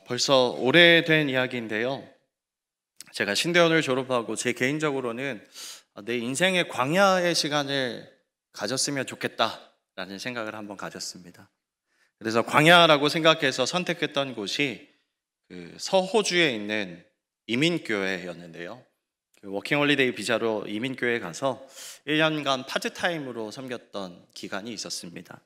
벌써 오래된 이야기인데요. 제가 신대원을 졸업하고 제 개인적으로는 내 인생의 광야의 시간을 가졌으면 좋겠다라는 생각을 한번 가졌습니다. 그래서 광야라고 생각해서 선택했던 곳이 그 서호주에 있는 이민교회였는데요. 그 워킹홀리데이 비자로 이민교회에 가서 1년간 파트타임으로 섬겼던 기간이 있었습니다.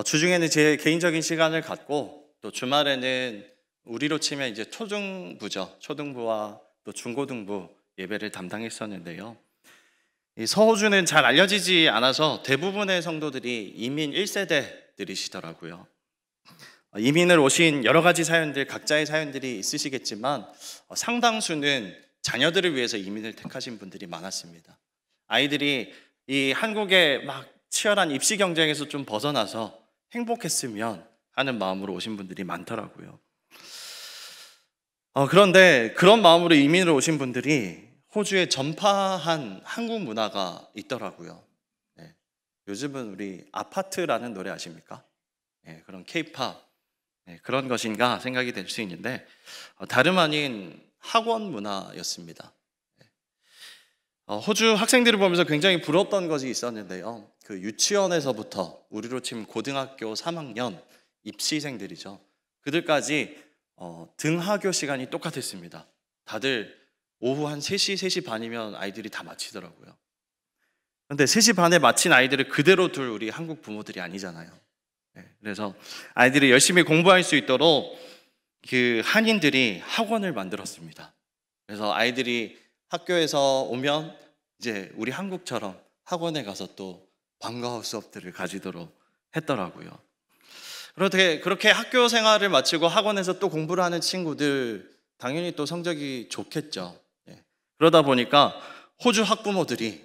주중에는 제 개인적인 시간을 갖고 또 주말에는 우리로 치면 이제 초등부죠. 초등부와 또 중고등부 예배를 담당했었는데요. 이 서호주는 잘 알려지지 않아서 대부분의 성도들이 이민 1세대들이시더라고요. 이민을 오신 여러 가지 사연들, 각자의 사연들이 있으시겠지만 상당수는 자녀들을 위해서 이민을 택하신 분들이 많았습니다. 아이들이 이 한국의 막 치열한 입시 경쟁에서 좀 벗어나서 행복했으면 하는 마음으로 오신 분들이 많더라고요. 그런데 그런 마음으로 이민을 오신 분들이 호주에 전파한 한국 문화가 있더라고요. 네. 요즘은 우리 아파트라는 노래 아십니까? 네, 그런 케이팝 그런 것인가 생각이 될 수 있는데 다름 아닌 학원 문화였습니다. 호주 학생들을 보면서 굉장히 부러웠던 것이 있었는데요. 그 유치원에서부터 우리로 치면 고등학교 3학년 입시생들이죠. 그들까지 등하교 시간이 똑같았습니다. 다들 오후 한 3시, 3시 반이면 아이들이 다 마치더라고요. 그런데 3시 반에 마친 아이들을 그대로 둘 우리 한국 부모들이 아니잖아요. 그래서 아이들이 열심히 공부할 수 있도록 그 한인들이 학원을 만들었습니다. 그래서 아이들이 학교에서 오면 이제 우리 한국처럼 학원에 가서 또 방과후 수업들을 가지도록 했더라고요. 그렇게 학교 생활을 마치고 학원에서 또 공부를 하는 친구들 당연히 또 성적이 좋겠죠. 그러다 보니까 호주 학부모들이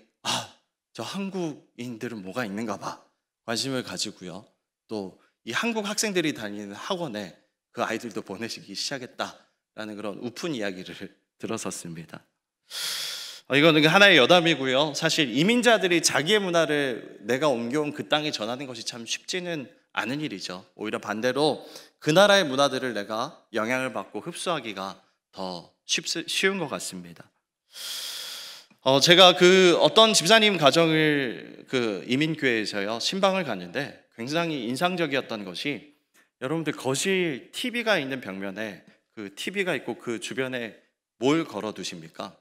저 한국인들은 뭐가 있는가 봐 관심을 가지고요. 또 이 한국 학생들이 다니는 학원에 그 아이들도 보내시기 시작했다라는 그런 우픈 이야기를 들었었습니다. 이거는 하나의 여담이고요. 사실 이민자들이 자기의 문화를 내가 옮겨온 그 땅에 전하는 것이 참 쉽지는 않은 일이죠. 오히려 반대로 그 나라의 문화들을 내가 영향을 받고 흡수하기가 더 쉬운 것 같습니다. 제가 그 어떤 집사님 가정을 그 이민교회에서요 신방을 갔는데 굉장히 인상적이었던 것이 여러분들 거실 TV가 있는 벽면에 그 TV가 있고 그 주변에 뭘 걸어 두십니까?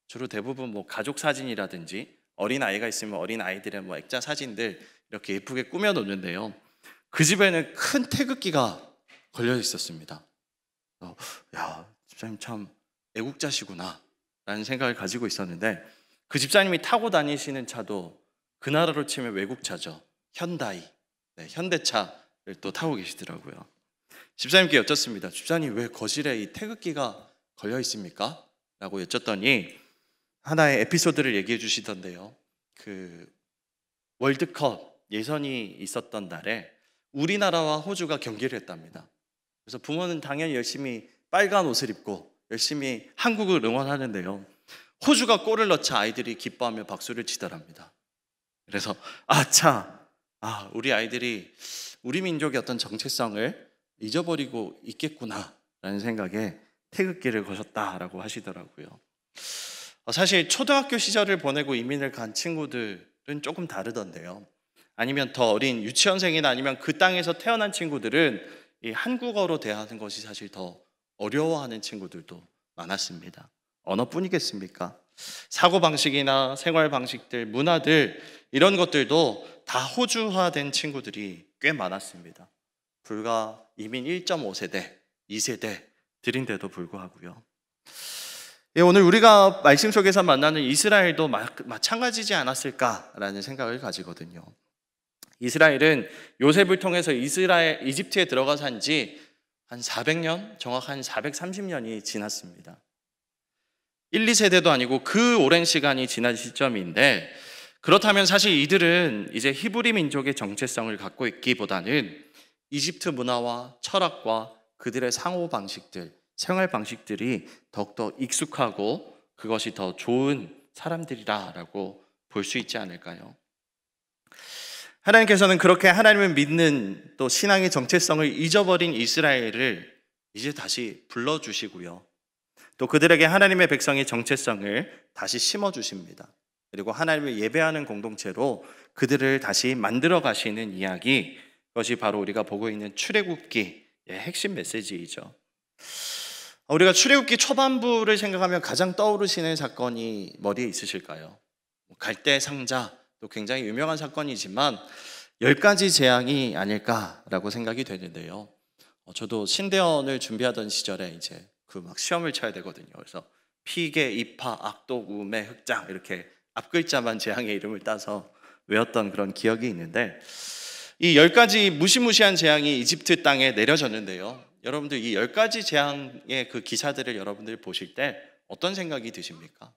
주로 대부분 뭐 가족 사진이라든지 어린 아이가 있으면 어린 아이들의 뭐 액자 사진들 이렇게 예쁘게 꾸며 놓는데요. 그 집에는 큰 태극기가 걸려 있었습니다. 야, 집사님 참 애국자시구나 라는 생각을 가지고 있었는데 그 집사님이 타고 다니시는 차도 그 나라로 치면 외국차죠. 현다이, 현대차를 또 타고 계시더라고요. 집사님께 여쭙습니다. 집사님 왜 거실에 이 태극기가 걸려 있습니까? 라고 여쭸더니 하나의 에피소드를 얘기해 주시던데요. 그 월드컵 예선이 있었던 날에 우리나라와 호주가 경기를 했답니다. 그래서 부모는 당연히 열심히 빨간 옷을 입고 열심히 한국을 응원하는데요. 호주가 골을 넣자 아이들이 기뻐하며 박수를 치더랍니다. 그래서 우리 아이들이 우리 민족의 어떤 정체성을 잊어버리고 있겠구나라는 생각에 태극기를 거셨다라고 하시더라고요. 사실 초등학교 시절을 보내고 이민을 간 친구들은 조금 다르던데요. 아니면 더 어린 유치원생이나 아니면 그 땅에서 태어난 친구들은 이 한국어로 대하는 것이 사실 더 어려워하는 친구들도 많았습니다. 언어뿐이겠습니까? 사고방식이나 생활방식들, 문화들 이런 것들도 다 호주화된 친구들이 꽤 많았습니다. 불과 이민 1.5세대, 2세대들인데도 불구하고요. 오늘 우리가 말씀 속에서 만나는 이스라엘도 마찬가지지 않았을까라는 생각을 가지거든요. 이스라엘은 요셉을 통해서 이집트에 들어가 산 지 한 400년, 정확한 430년이 지났습니다. 1, 2세대도 아니고 그 오랜 시간이 지난 시점인데 그렇다면 사실 이들은 이제 히브리 민족의 정체성을 갖고 있기보다는 이집트 문화와 철학과 그들의 상호 방식들, 생활 방식들이 더욱더 익숙하고 그것이 더 좋은 사람들이라고 볼 수 있지 않을까요? 하나님께서는 그렇게 하나님을 믿는 또 신앙의 정체성을 잊어버린 이스라엘을 이제 다시 불러주시고요. 또 그들에게 하나님의 백성의 정체성을 다시 심어주십니다. 그리고 하나님을 예배하는 공동체로 그들을 다시 만들어 가시는 이야기, 그것이 바로 우리가 보고 있는 출애굽기의 핵심 메시지이죠. 우리가 출애굽기 초반부를 생각하면 가장 떠오르시는 사건이 머리에 있으실까요? 갈대 상자, 또 굉장히 유명한 사건이지만 10가지 재앙이 아닐까라고 생각이 되는데요. 저도 신대원을 준비하던 시절에 이제 그 막 시험을 쳐야 되거든요. 그래서 피계, 이파, 악독, 우매, 흑장 이렇게 앞글자만 재앙의 이름을 따서 외웠던 그런 기억이 있는데, 이 10가지 무시무시한 재앙이 이집트 땅에 내려졌는데요. 여러분들 이 10가지 재앙의 그 기사들을 여러분들 보실 때 어떤 생각이 드십니까?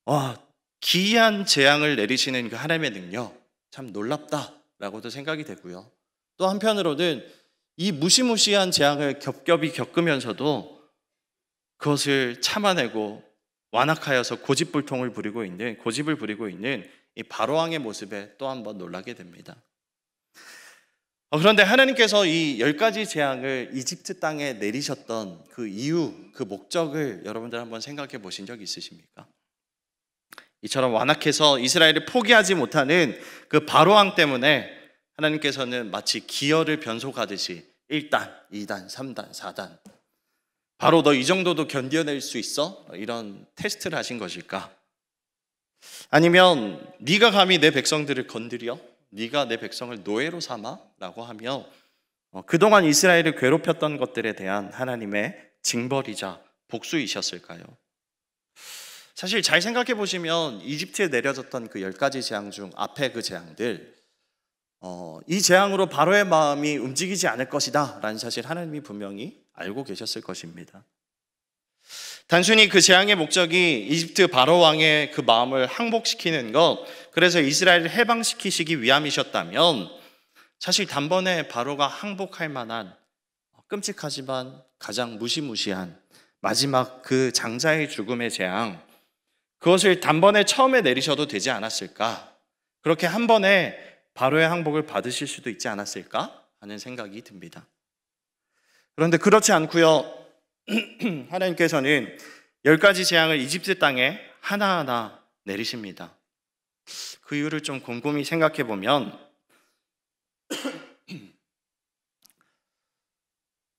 와, 기이한 재앙을 내리시는 그 하나님의 능력 참 놀랍다라고도 생각이 되고요. 또 한편으로는 이 무시무시한 재앙을 겹겹이 겪으면서도 그것을 참아내고 완악하여서 고집을 부리고 있는 이 바로왕의 모습에 또 한 번 놀라게 됩니다. 그런데 하나님께서 이 10가지 재앙을 이집트 땅에 내리셨던 그 이유, 그 목적을 여러분들 한번 생각해 보신 적 있으십니까? 이처럼 완악해서 이스라엘을 포기하지 못하는 그 바로왕 때문에 하나님께서는 마치 기어를 변속하듯이 1단, 2단, 3단, 4단 바로 너 이 정도도 견뎌낼 수 있어? 이런 테스트를 하신 것일까? 아니면 네가 감히 내 백성들을 건드려? 네가 내 백성을 노예로 삼아? 라고 하며 그동안 이스라엘을 괴롭혔던 것들에 대한 하나님의 징벌이자 복수이셨을까요? 사실 잘 생각해 보시면 이집트에 내려졌던 그 10가지 재앙 중 앞에 그 재앙들, 이 재앙으로 바로의 마음이 움직이지 않을 것이다 라는 사실 하나님이 분명히 알고 계셨을 것입니다. 단순히 그 재앙의 목적이 이집트 바로 왕의 그 마음을 항복시키는 것, 그래서 이스라엘을 해방시키시기 위함이셨다면 사실 단번에 바로가 항복할 만한 끔찍하지만 가장 무시무시한 마지막 그 장자의 죽음의 재앙, 그것을 단번에 처음에 내리셔도 되지 않았을까? 그렇게 한 번에 바로의 항복을 받으실 수도 있지 않았을까? 하는 생각이 듭니다. 그런데 그렇지 않고요. 하나님께서는 10가지 재앙을 이집트 땅에 하나하나 내리십니다. 그 이유를 좀 곰곰이 생각해 보면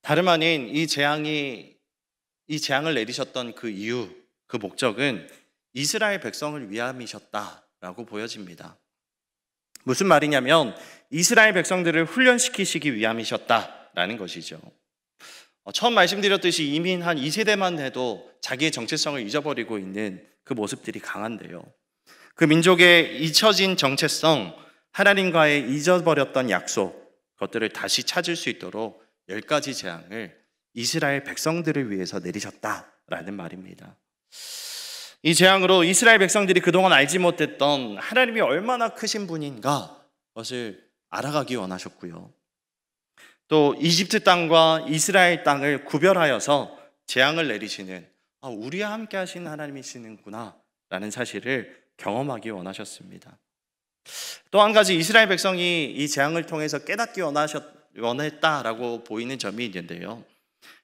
다름 아닌 이 재앙을 내리셨던 그 이유, 그 목적은 이스라엘 백성을 위함이셨다라고 보여집니다. 무슨 말이냐면 이스라엘 백성들을 훈련시키시기 위함이셨다라는 것이죠. 처음 말씀드렸듯이 이민 한 2세대만 해도 자기의 정체성을 잊어버리고 있는 그 모습들이 강한데요. 그 민족의 잊혀진 정체성, 하나님과의 잊어버렸던 약속, 그것들을 다시 찾을 수 있도록 10가지 재앙을 이스라엘 백성들을 위해서 내리셨다라는 말입니다. 이 재앙으로 이스라엘 백성들이 그동안 알지 못했던 하나님이 얼마나 크신 분인가, 그것을 알아가기 원하셨고요. 또 이집트 땅과 이스라엘 땅을 구별하여서 재앙을 내리시는 우리와 함께 하신 하나님이시는구나 라는 사실을 경험하기 원하셨습니다. 또 한 가지 이스라엘 백성이 이 재앙을 통해서 깨닫기 원했다라고 보이는 점이 있는데요.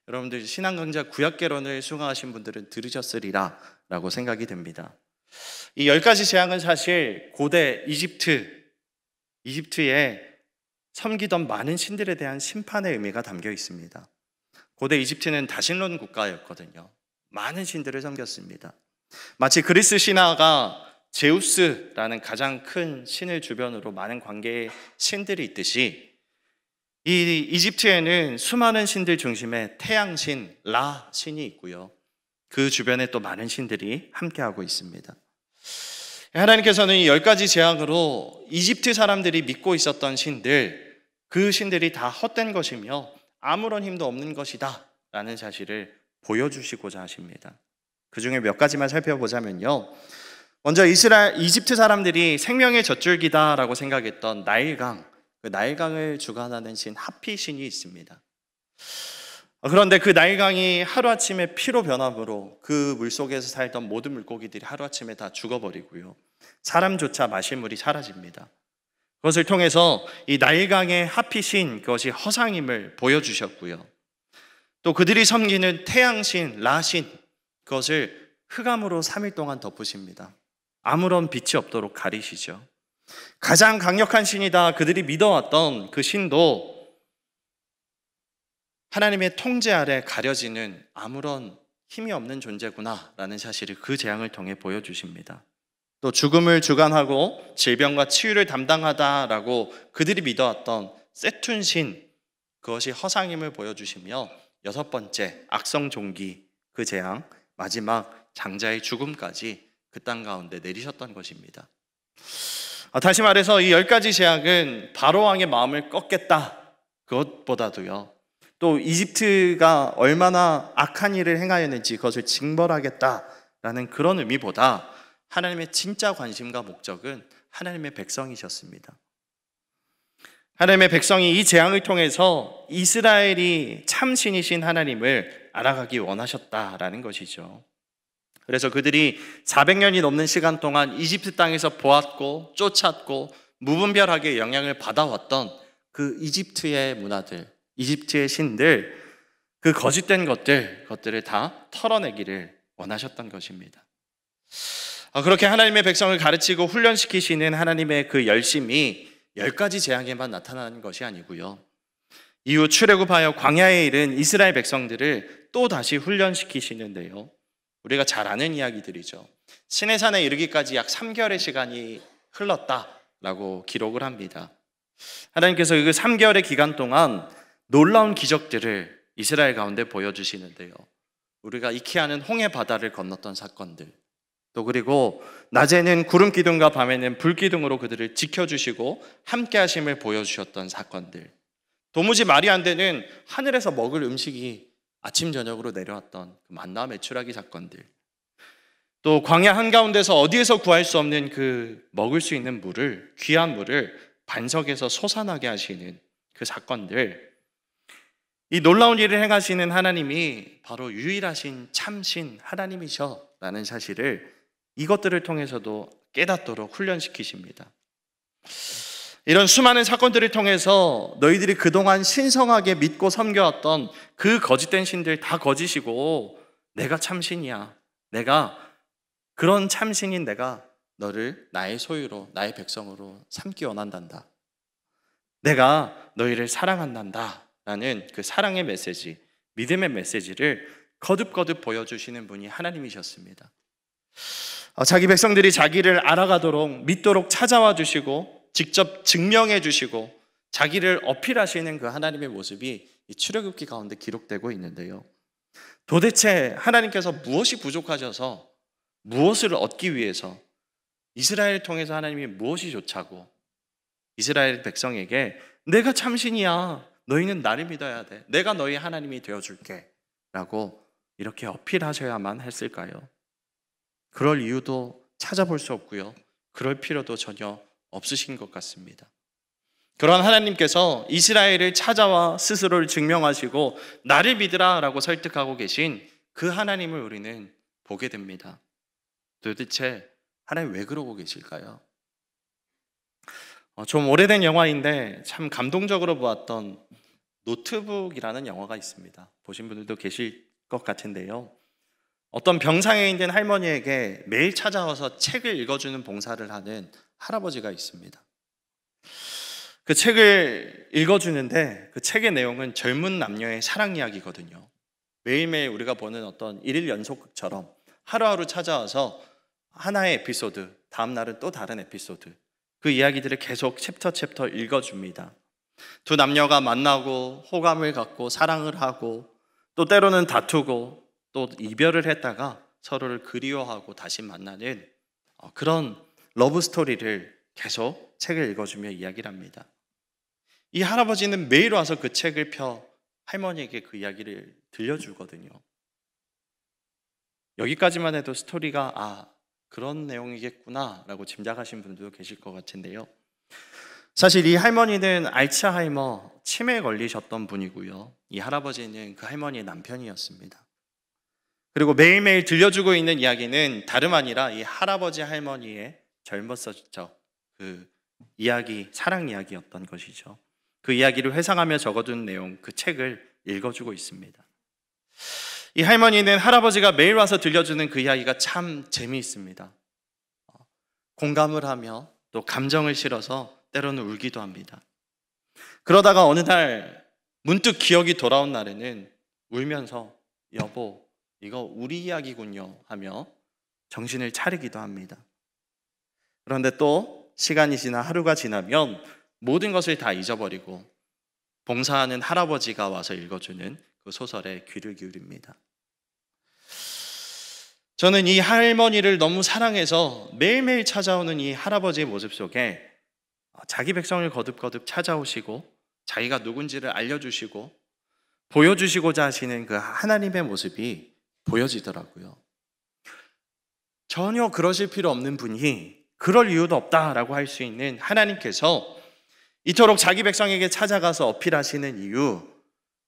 여러분들 신앙 강좌 구약개론을 수강하신 분들은 들으셨으리라 라고 생각이 됩니다. 이 10가지 재앙은 사실 고대 이집트에 섬기던 많은 신들에 대한 심판의 의미가 담겨 있습니다. 고대 이집트는 다신론 국가였거든요. 많은 신들을 섬겼습니다. 마치 그리스 신화가 제우스라는 가장 큰 신을 주변으로 많은 관계의 신들이 있듯이 이 이집트에는 수많은 신들 중심에 태양신, 라 신이 있고요. 그 주변에 또 많은 신들이 함께하고 있습니다. 하나님께서는 이 10가지 재앙으로 이집트 사람들이 믿고 있었던 신들, 그 신들이 다 헛된 것이며 아무런 힘도 없는 것이다 라는 사실을 보여주시고자 하십니다. 그 중에 몇 가지만 살펴보자면요. 먼저 이집트 사람들이 생명의 젖줄기다 라고 생각했던 나일강, 그 나일강을 주관하는 신 하피 신이 있습니다. 그런데 그 나일강이 하루아침에 피로 변함으로 그 물속에서 살던 모든 물고기들이 하루아침에 다 죽어버리고요. 사람조차 마실 물이 사라집니다. 그것을 통해서 이 나일강의 핫핏인 그것이 허상임을 보여주셨고요. 또 그들이 섬기는 태양신, 라신, 그것을 흑암으로 3일 동안 덮으십니다. 아무런 빛이 없도록 가리시죠. 가장 강력한 신이다 그들이 믿어왔던 그 신도 하나님의 통제 아래 가려지는 아무런 힘이 없는 존재구나라는 사실을 그 재앙을 통해 보여주십니다. 또 죽음을 주관하고 질병과 치유를 담당하다라고 그들이 믿어왔던 세툰 신, 그것이 허상임을 보여주시며 여섯 번째 악성 종기, 그 재앙, 마지막 장자의 죽음까지 그 땅 가운데 내리셨던 것입니다. 다시 말해서 이 10가지 재앙은 바로 왕의 마음을 꺾겠다, 그것보다도요, 또 이집트가 얼마나 악한 일을 행하였는지 그것을 징벌하겠다라는 그런 의미보다 하나님의 진짜 관심과 목적은 하나님의 백성이셨습니다. 하나님의 백성이 이 재앙을 통해서 이스라엘이 참신이신 하나님을 알아가기 원하셨다라는 것이죠. 그래서 그들이 400년이 넘는 시간 동안 이집트 땅에서 보았고 쫓았고 무분별하게 영향을 받아왔던 그 이집트의 문화들, 이집트의 신들, 그 거짓된 것들을 다 털어내기를 원하셨던 것입니다. 그렇게 하나님의 백성을 가르치고 훈련시키시는 하나님의 그 열심이 10가지 재앙에만 나타나는 것이 아니고요, 이후 출애굽하여 광야에 이른 이스라엘 백성들을 또 다시 훈련시키시는데요, 우리가 잘 아는 이야기들이죠. 시내산에 이르기까지 약 3개월의 시간이 흘렀다라고 기록을 합니다. 하나님께서 그 3개월의 기간 동안 놀라운 기적들을 이스라엘 가운데 보여주시는데요, 우리가 익히 아는 홍해 바다를 건넜던 사건들, 또 그리고 낮에는 구름 기둥과 밤에는 불 기둥으로 그들을 지켜주시고 함께 하심을 보여주셨던 사건들, 도무지 말이 안 되는 하늘에서 먹을 음식이 아침 저녁으로 내려왔던 그 만나 메추라기 사건들, 또 광야 한가운데서 어디에서 구할 수 없는 그 먹을 수 있는 물을, 귀한 물을 반석에서 솟아나게 하시는 그 사건들, 이 놀라운 일을 행하시는 하나님이 바로 유일하신 참신 하나님이셔라는 사실을 이것들을 통해서도 깨닫도록 훈련시키십니다. 이런 수많은 사건들을 통해서 너희들이 그동안 신성하게 믿고 섬겨왔던 그 거짓된 신들 다 거짓이고 내가 참신이야, 내가 그런 참신인 내가 너를 나의 소유로, 나의 백성으로 삼기 원한단다, 내가 너희를 사랑한단다 라는 그 사랑의 메시지, 믿음의 메시지를 거듭거듭 보여주시는 분이 하나님이셨습니다. 자기 백성들이 자기를 알아가도록, 믿도록 찾아와 주시고 직접 증명해 주시고 자기를 어필하시는 그 하나님의 모습이 이 출애굽기 가운데 기록되고 있는데요, 도대체 하나님께서 무엇이 부족하셔서, 무엇을 얻기 위해서, 이스라엘을 통해서 하나님이 무엇이 좋자고 이스라엘 백성에게 내가 참신이야, 너희는 나를 믿어야 돼, 내가 너희 하나님이 되어줄게 라고 이렇게 어필하셔야만 했을까요? 그럴 이유도 찾아볼 수 없고요, 그럴 필요도 전혀 없으신 것 같습니다. 그런 하나님께서 이스라엘을 찾아와 스스로를 증명하시고 나를 믿으라 라고 설득하고 계신 그 하나님을 우리는 보게 됩니다. 도대체 하나님 왜 그러고 계실까요? 좀 오래된 영화인데 참 감동적으로 보았던 노트북이라는 영화가 있습니다. 보신 분들도 계실 것 같은데요, 어떤 병상에 있는 할머니에게 매일 찾아와서 책을 읽어주는 봉사를 하는 할아버지가 있습니다. 그 책을 읽어주는데 그 책의 내용은 젊은 남녀의 사랑 이야기거든요. 매일매일 우리가 보는 어떤 일일 연속극처럼 하루하루 찾아와서 하나의 에피소드, 다음 날은 또 다른 에피소드, 그 이야기들을 계속 챕터 읽어줍니다. 두 남녀가 만나고 호감을 갖고 사랑을 하고 또 때로는 다투고 또 이별을 했다가 서로를 그리워하고 다시 만나는 그런 러브 스토리를 계속 책을 읽어주며 이야기를 합니다. 이 할아버지는 매일 와서 그 책을 펴 할머니에게 그 이야기를 들려주거든요. 여기까지만 해도 스토리가 그런 내용이겠구나 라고 짐작하신 분들도 계실 것 같은데요, 사실 이 할머니는 알츠하이머 치매에 걸리셨던 분이고요, 이 할아버지는 그 할머니의 남편이었습니다. 그리고 매일매일 들려주고 있는 이야기는 다름 아니라 이 할아버지 할머니의 젊었을 적, 그 이야기, 사랑 이야기였던 것이죠. 그 이야기를 회상하며 적어둔 내용, 그 책을 읽어주고 있습니다. 이 할머니는 할아버지가 매일 와서 들려주는 그 이야기가 참 재미있습니다. 공감을 하며 또 감정을 실어서 때로는 울기도 합니다. 그러다가 어느 날 문득 기억이 돌아온 날에는 울면서 여보, 이거 우리 이야기군요 하며 정신을 차리기도 합니다. 그런데 또 시간이 지나 하루가 지나면 모든 것을 다 잊어버리고 봉사하는 할아버지가 와서 읽어주는 그 소설에 귀를 기울입니다. 저는 이 할머니를 너무 사랑해서 매일매일 찾아오는 이 할아버지의 모습 속에 자기 백성을 거듭거듭 찾아오시고 자기가 누군지를 알려주시고 보여주시고자 하시는 그 하나님의 모습이 보여지더라고요. 전혀 그러실 필요 없는 분이 그럴 이유도 없다라고 할 수 있는 하나님께서 이토록 자기 백성에게 찾아가서 어필하시는 이유,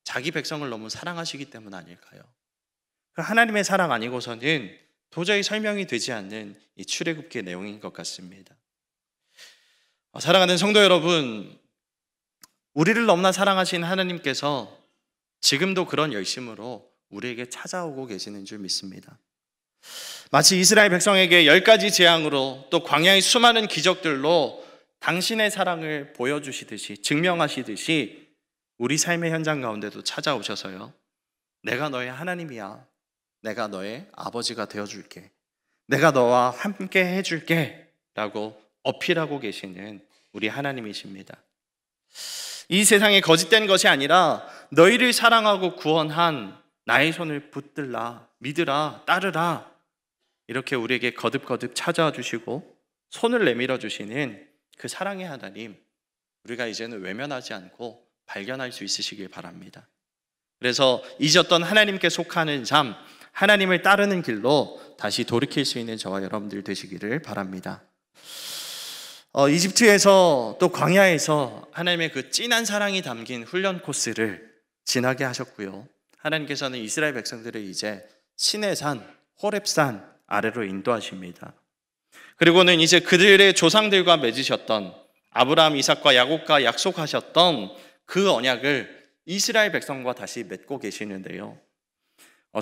자기 백성을 너무 사랑하시기 때문 아닐까요? 그 하나님의 사랑 아니고서는 도저히 설명이 되지 않는 이 출애굽기의 내용인 것 같습니다. 사랑하는 성도 여러분, 우리를 너무나 사랑하신 하나님께서 지금도 그런 열심으로 우리에게 찾아오고 계시는 줄 믿습니다. 마치 이스라엘 백성에게 10가지 재앙으로 또 광야의 수많은 기적들로 당신의 사랑을 보여주시듯이, 증명하시듯이 우리 삶의 현장 가운데도 찾아오셔서요, 내가 너의 하나님이야, 내가 너의 아버지가 되어줄게, 내가 너와 함께 해줄게 라고 어필하고 계시는 우리 하나님이십니다. 이 세상에 거짓된 것이 아니라 너희를 사랑하고 구원한 나의 손을 붙들라, 믿으라, 따르라, 이렇게 우리에게 거듭거듭 찾아와 주시고 손을 내밀어 주시는 그 사랑의 하나님, 우리가 이제는 외면하지 않고 발견할 수 있으시길 바랍니다. 그래서 잊었던 하나님께 속하는 삶, 하나님을 따르는 길로 다시 돌이킬 수 있는 저와 여러분들 되시기를 바랍니다. 이집트에서 또 광야에서 하나님의 그 진한 사랑이 담긴 훈련 코스를 지나게 하셨고요, 하나님께서는 이스라엘 백성들을 이제 시내산, 호렙산 아래로 인도하십니다. 그리고는 이제 그들의 조상들과 맺으셨던 아브라함, 이삭과 야곱과 약속하셨던 그 언약을 이스라엘 백성과 다시 맺고 계시는데요,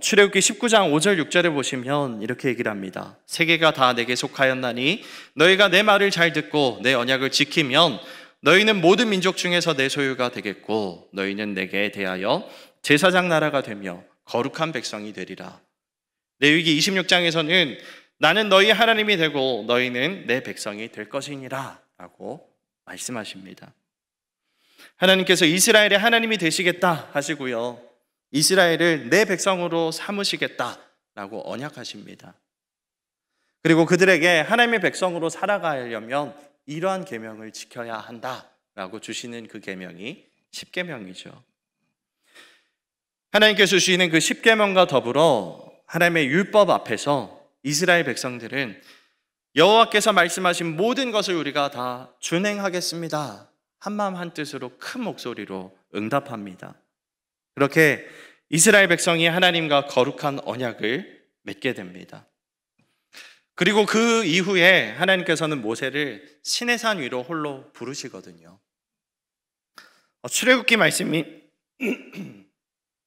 출애굽기 19장 5절 6절에 보시면 이렇게 얘기를 합니다. 세계가 다 내게 속하였나니 너희가 내 말을 잘 듣고 내 언약을 지키면 너희는 모든 민족 중에서 내 소유가 되겠고 너희는 내게 대하여 제사장 나라가 되며 거룩한 백성이 되리라. 레위기 26장에서는 나는 너희 하나님이 되고 너희는 내 백성이 될 것이니라 라고 말씀하십니다. 하나님께서 이스라엘의 하나님이 되시겠다 하시고요, 이스라엘을 내 백성으로 삼으시겠다라고 언약하십니다. 그리고 그들에게 하나님의 백성으로 살아가려면 이러한 계명을 지켜야 한다라고 주시는 그 계명이 10계명이죠. 하나님께서 주시는 그 10계명과 더불어 하나님의 율법 앞에서 이스라엘 백성들은 여호와께서 말씀하신 모든 것을 우리가 다 준행하겠습니다, 한마음 한뜻으로 큰 목소리로 응답합니다. 그렇게 이스라엘 백성이 하나님과 거룩한 언약을 맺게 됩니다. 그리고 그 이후에 하나님께서는 모세를 시내산 위로 홀로 부르시거든요. 출애굽기 말씀이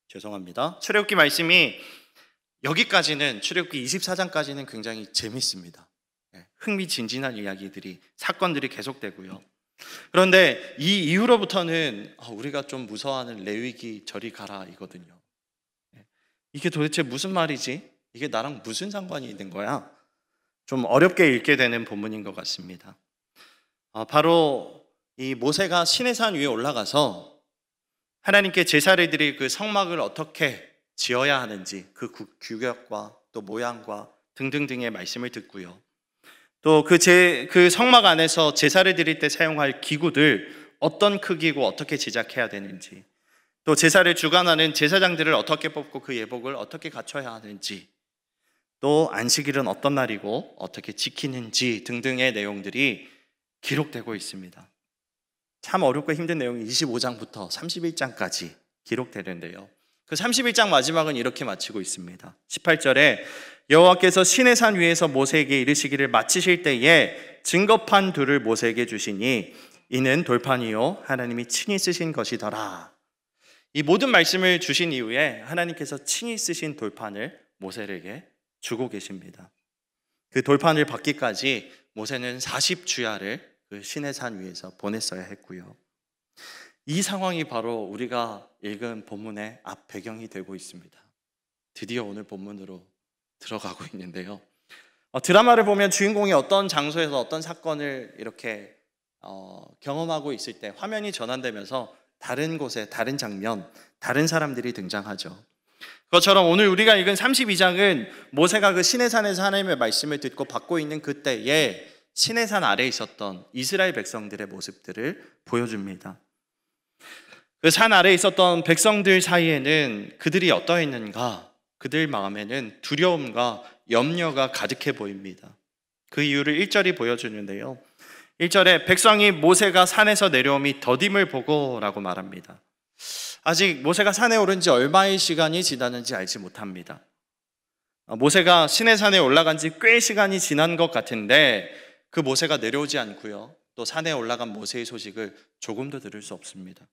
죄송합니다. 출애굽기 말씀이 여기까지는, 출애굽기 24장까지는 굉장히 재밌습니다. 흥미진진한 이야기들이, 사건들이 계속되고요. 그런데 이 이후로부터는 우리가 좀 무서워하는 레위기 저리 가라 이거든요. 이게 도대체 무슨 말이지? 이게 나랑 무슨 상관이 있는 거야? 좀 어렵게 읽게 되는 본문인 것 같습니다. 바로 이 모세가 시내산 위에 올라가서 하나님께 제사를 드릴 그 성막을 어떻게 지어야 하는지 그 규격과 또 모양과 등등등의 말씀을 듣고요, 또 그 성막 안에서 제사를 드릴 때 사용할 기구들 어떤 크기고 어떻게 제작해야 되는지, 또 제사를 주관하는 제사장들을 어떻게 뽑고 그 예복을 어떻게 갖춰야 하는지, 또 안식일은 어떤 날이고 어떻게 지키는지 등등의 내용들이 기록되고 있습니다. 참 어렵고 힘든 내용이 25장부터 31장까지 기록되는데요, 그 31장 마지막은 이렇게 마치고 있습니다. 18절에 여호와께서 시내산 위에서 모세에게 이르시기를 마치실 때에 증거판 둘을 모세에게 주시니 이는 돌판이요 하나님이 친히 쓰신 것이더라. 이 모든 말씀을 주신 이후에 하나님께서 친히 쓰신 돌판을 모세에게 주고 계십니다. 그 돌판을 받기까지 모세는 40주야를 그 시내산 위에서 보냈어야 했고요. 이 상황이 바로 우리가 읽은 본문의 앞 배경이 되고 있습니다. 드디어 오늘 본문으로 들어가고 있는데요. 드라마를 보면 주인공이 어떤 장소에서 어떤 사건을 이렇게 경험하고 있을 때 화면이 전환되면서 다른 곳에 다른 장면, 다른 사람들이 등장하죠. 그것처럼 오늘 우리가 읽은 32장은 모세가 그 시내산에서 하나님의 말씀을 듣고 받고 있는 그때에 시내산 아래에 있었던 이스라엘 백성들의 모습들을 보여줍니다. 그 산 아래에 있었던 백성들 사이에는 그들이 어떠했는가? 그들 마음에는 두려움과 염려가 가득해 보입니다. 그 이유를 1절이 보여주는데요. 1절에 백성이 모세가 산에서 내려옴이 더딤을 보고 라고 말합니다. 아직 모세가 산에 오른 지 얼마의 시간이 지났는지 알지 못합니다. 모세가 시내산에 올라간 지 꽤 시간이 지난 것 같은데 그 모세가 내려오지 않고요. 또 산에 올라간 모세의 소식을 조금도 들을 수 없습니다.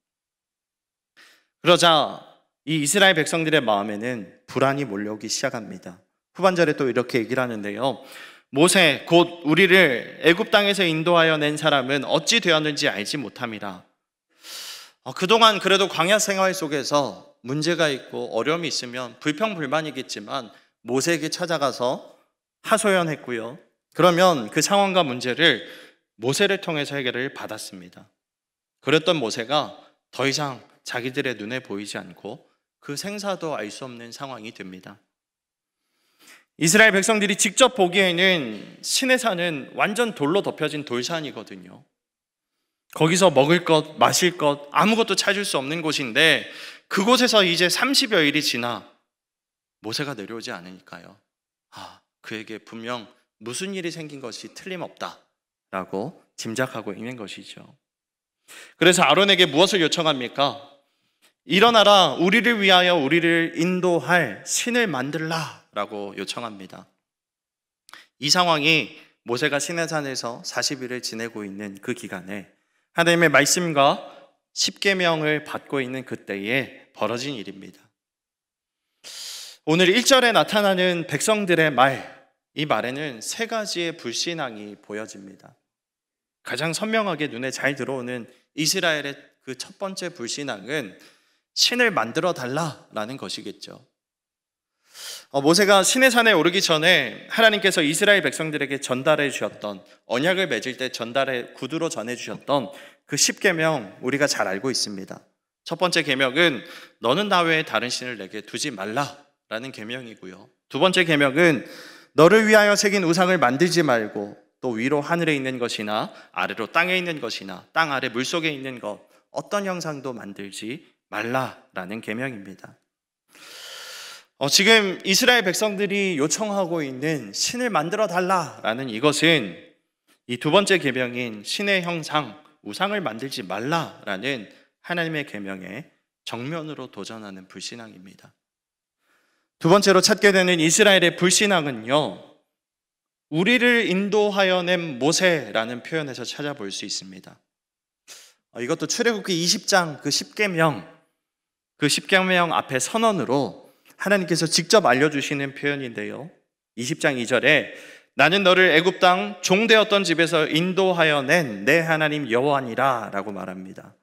그러자 이 이스라엘 백성들의 마음에는 불안이 몰려오기 시작합니다. 후반절에 또 이렇게 얘기를 하는데요. 모세 곧 우리를 애굽 땅에서 인도하여 낸 사람은 어찌 되었는지 알지 못함이라. 그동안 그래도 광야 생활 속에서 문제가 있고 어려움이 있으면 불평불만이겠지만 모세에게 찾아가서 하소연했고요. 그러면 그 상황과 문제를 모세를 통해서 해결을 받았습니다. 그랬던 모세가 더 이상 자기들의 눈에 보이지 않고 그 생사도 알 수 없는 상황이 됩니다. 이스라엘 백성들이 직접 보기에는 시내산은 완전 돌로 덮여진 돌산이거든요. 거기서 먹을 것, 마실 것 아무것도 찾을 수 없는 곳인데 그곳에서 이제 30여일이 지나 모세가 내려오지 않으니까요. 그에게 분명 무슨 일이 생긴 것이 틀림없다라고 짐작하고 있는 것이죠. 그래서 아론에게 무엇을 요청합니까? 일어나라, 우리를 위하여 우리를 인도할 신을 만들라 라고 요청합니다. 이 상황이 모세가 시내산에서 40일을 지내고 있는 그 기간에 하나님의 말씀과 십계명을 받고 있는 그때에 벌어진 일입니다. 오늘 1절에 나타나는 백성들의 이 말에는 세 가지의 불신앙이 보여집니다. 가장 선명하게 눈에 잘 들어오는 이스라엘의 그 첫 번째 불신앙은 신을 만들어 달라라는 것이겠죠. 모세가 시내산에 오르기 전에 하나님께서 이스라엘 백성들에게 전달해 주셨던 언약을 맺을 때 전달해 구두로 전해 주셨던 그 십계명 우리가 잘 알고 있습니다. 첫 번째 계명은 너는 나 외에 다른 신을 내게 두지 말라라는 계명이고요. 두 번째 계명은 너를 위하여 새긴 우상을 만들지 말고 또 위로 하늘에 있는 것이나 아래로 땅에 있는 것이나 땅 아래 물속에 있는 것 어떤 형상도 만들지 말라라는 계명입니다. 지금 이스라엘 백성들이 요청하고 있는 신을 만들어 달라라는 이것은 이 두 번째 계명인 신의 형상, 우상을 만들지 말라라는 하나님의 계명에 정면으로 도전하는 불신앙입니다. 두 번째로 찾게 되는 이스라엘의 불신앙은요, 우리를 인도하여 낸 모세라는 표현에서 찾아볼 수 있습니다. 이것도 출애굽기 20장 그 십계명 앞에 선언으로 하나님께서 직접 알려주시는 표현인데요. 20장 2절에 나는 너를 애굽 땅 종되었던 집에서 인도하여 낸 내 하나님 여호와니라 라고 말합니다.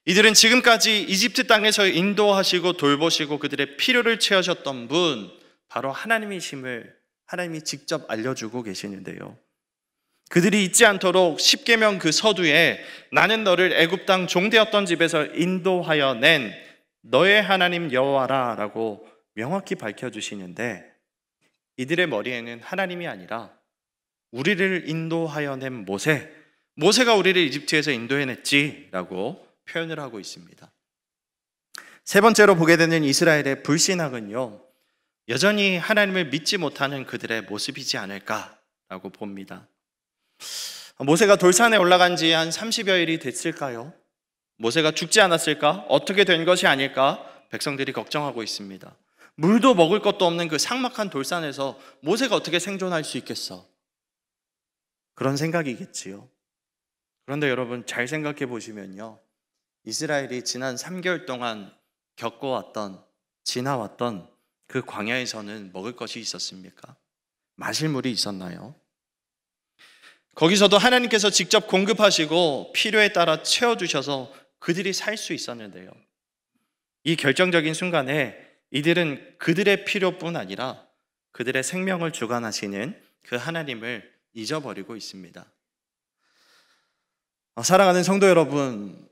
이들은 지금까지 이집트 땅에서 인도하시고 돌보시고 그들의 필요를 채우셨던 분 바로 하나님이심을 하나님이 직접 알려주고 계시는데요. 그들이 잊지 않도록 십계명 그 서두에 나는 너를 애굽 땅 종되었던 집에서 인도하여 낸 너의 하나님 여호와라 라고 명확히 밝혀주시는데 이들의 머리에는 하나님이 아니라 우리를 인도하여 낸 모세가 우리를 이집트에서 인도해냈지 라고 표현을 하고 있습니다. 세 번째로 보게 되는 이스라엘의 불신앙은요, 여전히 하나님을 믿지 못하는 그들의 모습이지 않을까라고 봅니다. 모세가 돌산에 올라간 지 한 30여일이 됐을까요? 모세가 죽지 않았을까? 어떻게 된 것이 아닐까? 백성들이 걱정하고 있습니다. 물도 먹을 것도 없는 그 삭막한 돌산에서 모세가 어떻게 생존할 수 있겠어? 그런 생각이겠지요. 그런데 여러분 잘 생각해 보시면요. 이스라엘이 지난 3개월 동안 겪어왔던, 지나왔던 그 광야에서는 먹을 것이 있었습니까? 마실 물이 있었나요? 거기서도 하나님께서 직접 공급하시고 필요에 따라 채워주셔서 그들이 살 수 있었는데요. 이 결정적인 순간에 이들은 그들의 필요뿐 아니라 그들의 생명을 주관하시는 그 하나님을 잊어버리고 있습니다. 사랑하는 성도 여러분,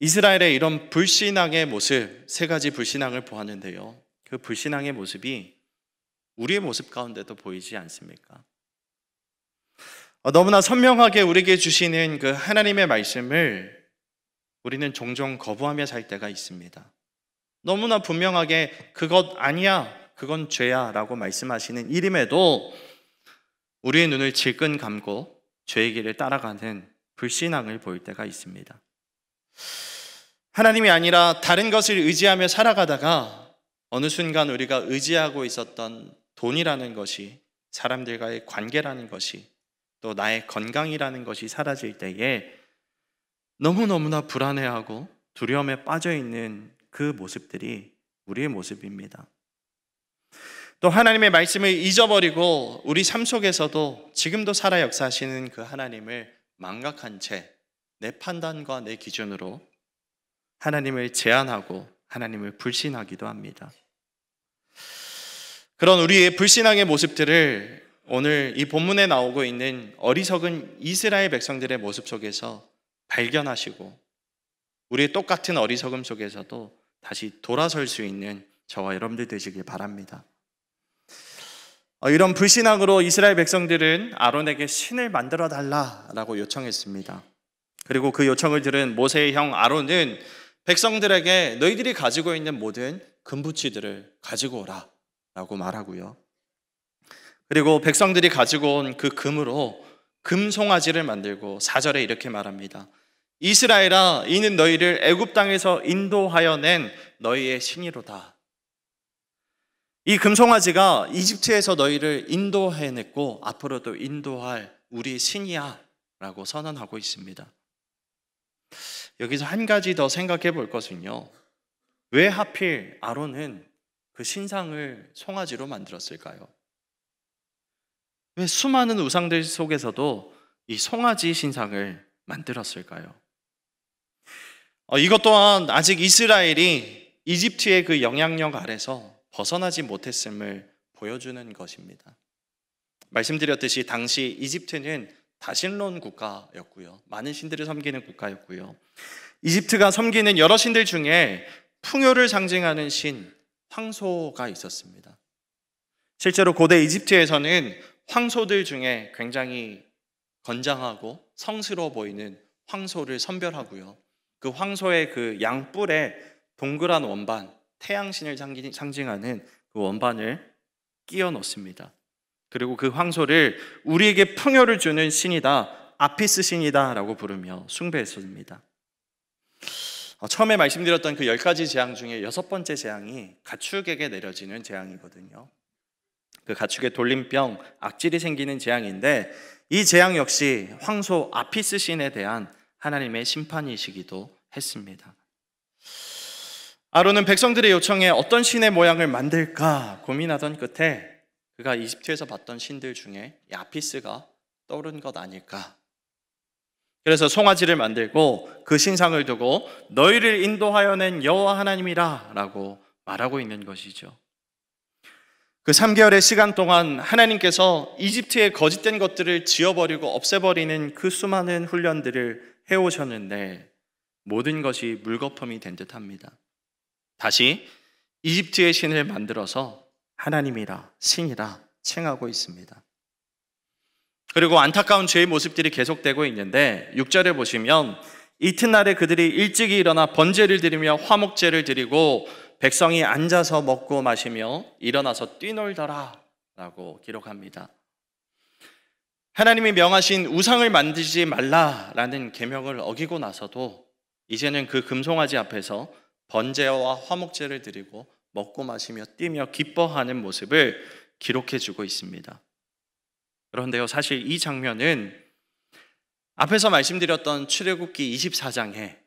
이스라엘의 이런 불신앙의 모습, 세 가지 불신앙을 보았는데요. 그 불신앙의 모습이 우리의 모습 가운데도 보이지 않습니까? 너무나 선명하게 우리에게 주시는 그 하나님의 말씀을 우리는 종종 거부하며 살 때가 있습니다. 너무나 분명하게 그것 아니야, 그건 죄야 라고 말씀하시는 일임에도 우리의 눈을 질끈 감고 죄의 길을 따라가는 불신앙을 보일 때가 있습니다. 하나님이 아니라 다른 것을 의지하며 살아가다가 어느 순간 우리가 의지하고 있었던 돈이라는 것이, 사람들과의 관계라는 것이, 또 나의 건강이라는 것이 사라질 때에 너무너무나 불안해하고 두려움에 빠져있는 그 모습들이 우리의 모습입니다. 또 하나님의 말씀을 잊어버리고 우리 삶 속에서도 지금도 살아 역사하시는 그 하나님을 망각한 채 내 판단과 내 기준으로 하나님을 제한하고 하나님을 불신하기도 합니다. 그런 우리의 불신앙의 모습들을 오늘 이 본문에 나오고 있는 어리석은 이스라엘 백성들의 모습 속에서 발견하시고 우리의 똑같은 어리석음 속에서도 다시 돌아설 수 있는 저와 여러분들 되시길 바랍니다. 이런 불신앙으로 이스라엘 백성들은 아론에게 신을 만들어 달라라고 요청했습니다. 그리고 그 요청을 들은 모세의 형 아론은 백성들에게 너희들이 가지고 있는 모든 금부치들을 가지고 오라 라고 말하고요. 그리고 백성들이 가지고 온 그 금으로 금송아지를 만들고 4절에 이렇게 말합니다. 이스라엘아, 이는 너희를 애굽 땅에서 인도하여 낸 너희의 신이로다. 이 금송아지가 이집트에서 너희를 인도해냈고 앞으로도 인도할 우리 신이야 라고 선언하고 있습니다. 여기서 한 가지 더 생각해 볼 것은요, 왜 하필 아론은 그 신상을 송아지로 만들었을까요? 왜 수많은 우상들 속에서도 이 송아지 신상을 만들었을까요? 이것 또한 아직 이스라엘이 이집트의 그 영향력 아래서 벗어나지 못했음을 보여주는 것입니다. 말씀드렸듯이 당시 이집트는 다신론 국가였고요. 많은 신들을 섬기는 국가였고요. 이집트가 섬기는 여러 신들 중에 풍요를 상징하는 신, 황소가 있었습니다. 실제로 고대 이집트에서는 황소들 중에 굉장히 건장하고 성스러워 보이는 황소를 선별하고요. 그 황소의 그 양뿔에 동그란 원반, 태양신을 상징하는 그 원반을 끼워 넣습니다. 그리고 그 황소를 우리에게 풍요를 주는 신이다, 아피스 신이다 라고 부르며 숭배했습니다. 처음에 말씀드렸던 그 10가지 재앙 중에 6번째 재앙이 가축에게 내려지는 재앙이거든요. 그 가축의 돌림병, 악질이 생기는 재앙인데 이 재앙 역시 황소 아피스 신에 대한 하나님의 심판이시기도 했습니다. 아론은 백성들의 요청에 어떤 신의 모양을 만들까 고민하던 끝에 그가 이집트에서 봤던 신들 중에 이 아피스가 떠오른 것 아닐까. 그래서 송아지를 만들고 그 신상을 두고 너희를 인도하여 낸 여호와 하나님이라 라고 말하고 있는 것이죠. 그 3개월의 시간 동안 하나님께서 이집트의 거짓된 것들을 지워버리고 없애버리는 그 수많은 훈련들을 해오셨는데 모든 것이 물거품이 된 듯합니다. 다시 이집트의 신을 만들어서 하나님이라, 신이라 칭하고 있습니다. 그리고 안타까운 죄의 모습들이 계속되고 있는데 6절에 보시면 이튿날에 그들이 일찍이 일어나 번제를 드리며 화목제를 드리고 백성이 앉아서 먹고 마시며 일어나서 뛰놀더라 라고 기록합니다. 하나님이 명하신 우상을 만들지 말라라는 계명을 어기고 나서도 이제는 그 금송아지 앞에서 번제와 화목제를 드리고 먹고 마시며 뛰며 기뻐하는 모습을 기록해 주고 있습니다. 그런데요, 사실 이 장면은 앞에서 말씀드렸던 출애굽기 24장에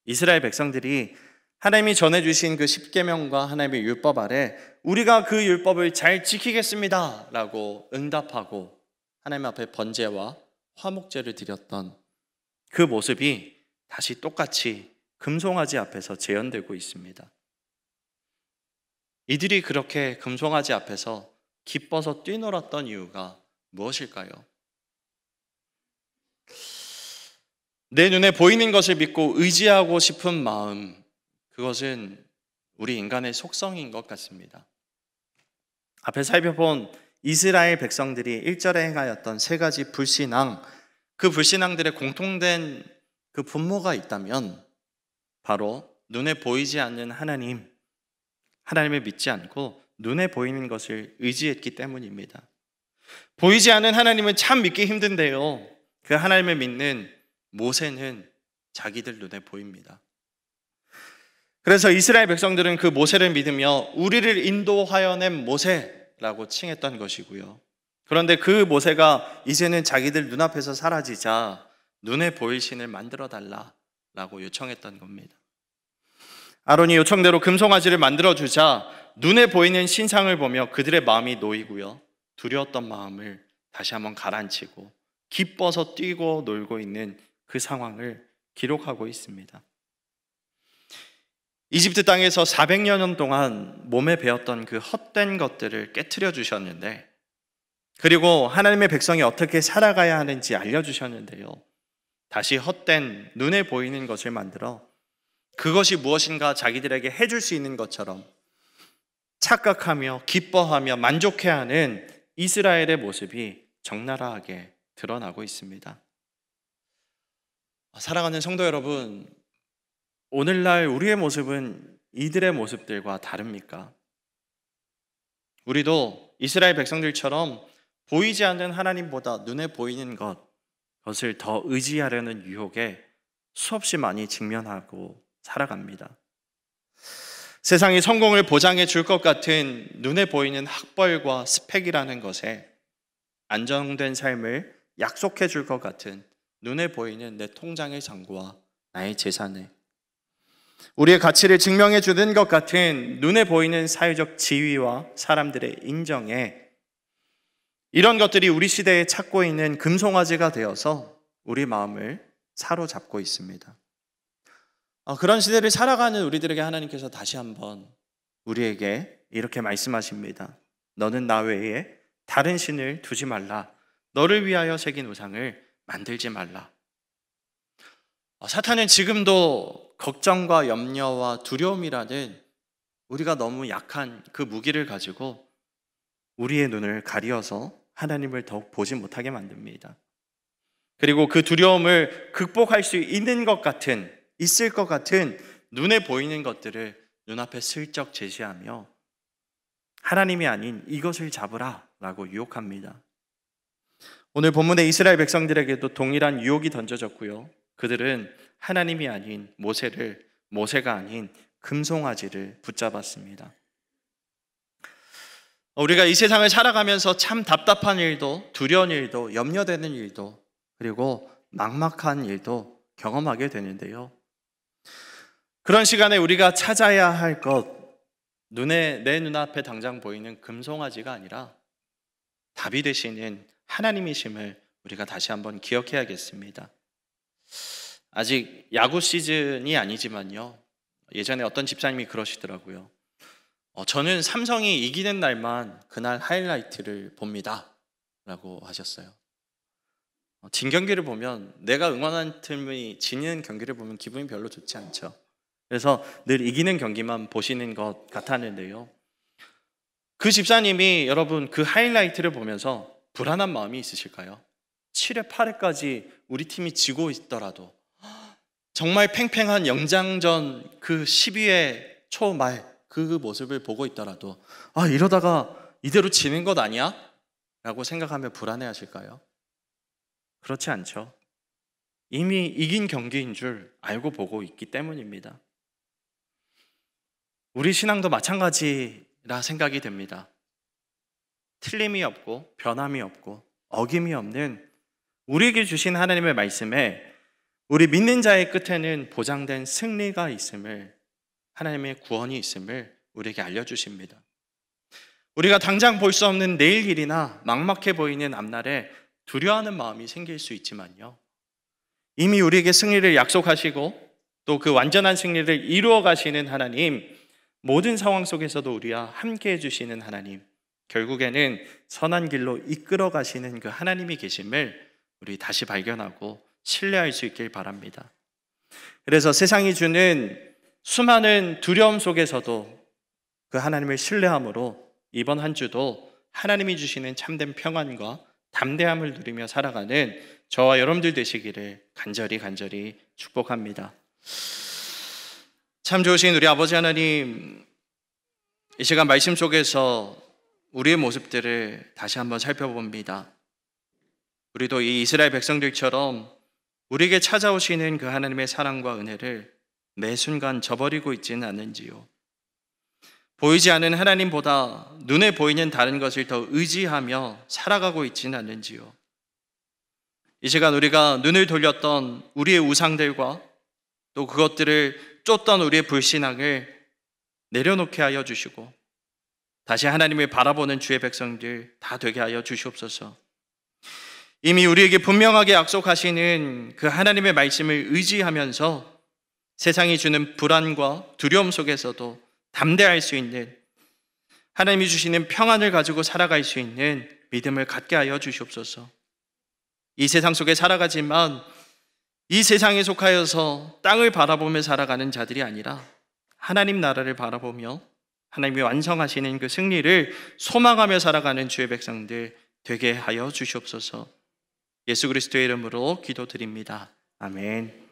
이스라엘 백성들이 하나님이 전해주신 그 십계명과 하나님의 율법 아래 우리가 그 율법을 잘 지키겠습니다 라고 응답하고 하나님 앞에 번제와 화목제를 드렸던 그 모습이 다시 똑같이 금송아지 앞에서 재현되고 있습니다. 이들이 그렇게 금송아지 앞에서 기뻐서 뛰놀았던 이유가 무엇일까요? 내 눈에 보이는 것을 믿고 의지하고 싶은 마음, 그것은 우리 인간의 속성인 것 같습니다. 앞에 살펴본 이스라엘 백성들이 1절에 행하였던 세 가지 불신앙, 그 불신앙들의 공통된 그 분모가 있다면 바로 눈에 보이지 않는 하나님을 믿지 않고 눈에 보이는 것을 의지했기 때문입니다. 보이지 않는 하나님은 참 믿기 힘든데요, 그 하나님을 믿는 모세는 자기들 눈에 보입니다. 그래서 이스라엘 백성들은 그 모세를 믿으며 우리를 인도하여 낸 모세라고 칭했던 것이고요. 그런데 그 모세가 이제는 자기들 눈앞에서 사라지자 눈에 보일 신을 만들어 달라라고 요청했던 겁니다. 아론이 요청대로 금송아지를 만들어주자 눈에 보이는 신상을 보며 그들의 마음이 놓이고요, 두려웠던 마음을 다시 한번 가라앉히고 기뻐서 뛰고 놀고 있는 그 상황을 기록하고 있습니다. 이집트 땅에서 400여 년 동안 몸에 배었던 그 헛된 것들을 깨트려 주셨는데, 그리고 하나님의 백성이 어떻게 살아가야 하는지 알려주셨는데요, 다시 헛된 눈에 보이는 것을 만들어 그것이 무엇인가 자기들에게 해줄 수 있는 것처럼 착각하며 기뻐하며 만족해하는 이스라엘의 모습이 적나라하게 드러나고 있습니다. 사랑하는 성도 여러분, 오늘날 우리의 모습은 이들의 모습들과 다릅니까? 우리도 이스라엘 백성들처럼 보이지 않는 하나님보다 눈에 보이는 것을 더 의지하려는 유혹에 수없이 많이 직면하고 살아갑니다. 세상이 성공을 보장해 줄 것 같은 눈에 보이는 학벌과 스펙이라는 것에, 안정된 삶을 약속해 줄 것 같은 눈에 보이는 내 통장의 잔고와 나의 재산에, 우리의 가치를 증명해 주는 것 같은 눈에 보이는 사회적 지위와 사람들의 인정에, 이런 것들이 우리 시대에 찾고 있는 금송아지가 되어서 우리 마음을 사로잡고 있습니다. 그런 시대를 살아가는 우리들에게 하나님께서 다시 한번 우리에게 이렇게 말씀하십니다. 너는 나 외에 다른 신을 두지 말라. 너를 위하여 새긴 우상을 만들지 말라. 사탄은 지금도 걱정과 염려와 두려움이라는 우리가 너무 약한 그 무기를 가지고 우리의 눈을 가리어서 하나님을 더욱 보지 못하게 만듭니다. 그리고 그 두려움을 극복할 수 있을 것 같은 눈에 보이는 것들을 눈앞에 슬쩍 제시하며 하나님이 아닌 이것을 잡으라 라고 유혹합니다. 오늘 본문의 이스라엘 백성들에게도 동일한 유혹이 던져졌고요, 그들은 하나님이 아닌 모세가 아닌 금송아지를 붙잡았습니다. 우리가 이 세상을 살아가면서 참 답답한 일도, 두려운 일도, 염려되는 일도, 그리고 막막한 일도 경험하게 되는데요, 그런 시간에 우리가 찾아야 할 것, 내 눈앞에 당장 보이는 금송아지가 아니라 답이 되시는 하나님이심을 우리가 다시 한번 기억해야겠습니다. 아직 야구 시즌이 아니지만요, 예전에 어떤 집사님이 그러시더라고요. 저는 삼성이 이기는 날만 그날 하이라이트를 봅니다 라고 하셨어요. 진 경기를 보면, 내가 응원하는 팀이 지는 경기를 보면 기분이 별로 좋지 않죠. 그래서 늘 이기는 경기만 보시는 것 같았는데요, 그 집사님이 여러분 그 하이라이트를 보면서 불안한 마음이 있으실까요? 7회 8회까지 우리 팀이 지고 있더라도, 정말 팽팽한 영장전 그 12회 초말 그 모습을 보고 있더라도 이러다가 이대로 지는 것 아니야? 라고 생각하며 불안해하실까요? 그렇지 않죠. 이미 이긴 경기인 줄 알고 보고 있기 때문입니다. 우리 신앙도 마찬가지라 생각이 됩니다. 틀림이 없고 변함이 없고 어김이 없는 우리에게 주신 하나님의 말씀에 우리 믿는 자의 끝에는 보장된 승리가 있음을, 하나님의 구원이 있음을 우리에게 알려주십니다. 우리가 당장 볼 수 없는 내일 일이나 막막해 보이는 앞날에 두려워하는 마음이 생길 수 있지만요, 이미 우리에게 승리를 약속하시고 또 그 완전한 승리를 이루어 가시는 하나님, 모든 상황 속에서도 우리와 함께 해주시는 하나님, 결국에는 선한 길로 이끌어 가시는 그 하나님이 계심을 우리 다시 발견하고 신뢰할 수 있길 바랍니다. 그래서 세상이 주는 수많은 두려움 속에서도 그 하나님을 신뢰함으로 이번 한 주도 하나님이 주시는 참된 평안과 담대함을 누리며 살아가는 저와 여러분들 되시기를 간절히 축복합니다. 참 좋으신 우리 아버지 하나님, 이 시간 말씀 속에서 우리의 모습들을 다시 한번 살펴봅니다. 우리도 이 이스라엘 백성들처럼 우리에게 찾아오시는 그 하나님의 사랑과 은혜를 매 순간 저버리고 있지는 않는지요. 보이지 않는 하나님보다 눈에 보이는 다른 것을 더 의지하며 살아가고 있지는 않는지요. 이 시간 우리가 눈을 돌렸던 우리의 우상들과 또 그것들을 쫓던 우리의 불신앙을 내려놓게 하여 주시고 다시 하나님을 바라보는 주의 백성들 다 되게 하여 주시옵소서. 이미 우리에게 분명하게 약속하시는 그 하나님의 말씀을 의지하면서 세상이 주는 불안과 두려움 속에서도 담대할 수 있는, 하나님이 주시는 평안을 가지고 살아갈 수 있는 믿음을 갖게 하여 주시옵소서. 이 세상 속에 살아가지만 이 세상에 속하여서 땅을 바라보며 살아가는 자들이 아니라 하나님 나라를 바라보며 하나님이 완성하시는 그 승리를 소망하며 살아가는 주의 백성들 되게 하여 주시옵소서. 예수 그리스도의 이름으로 기도드립니다. 아멘.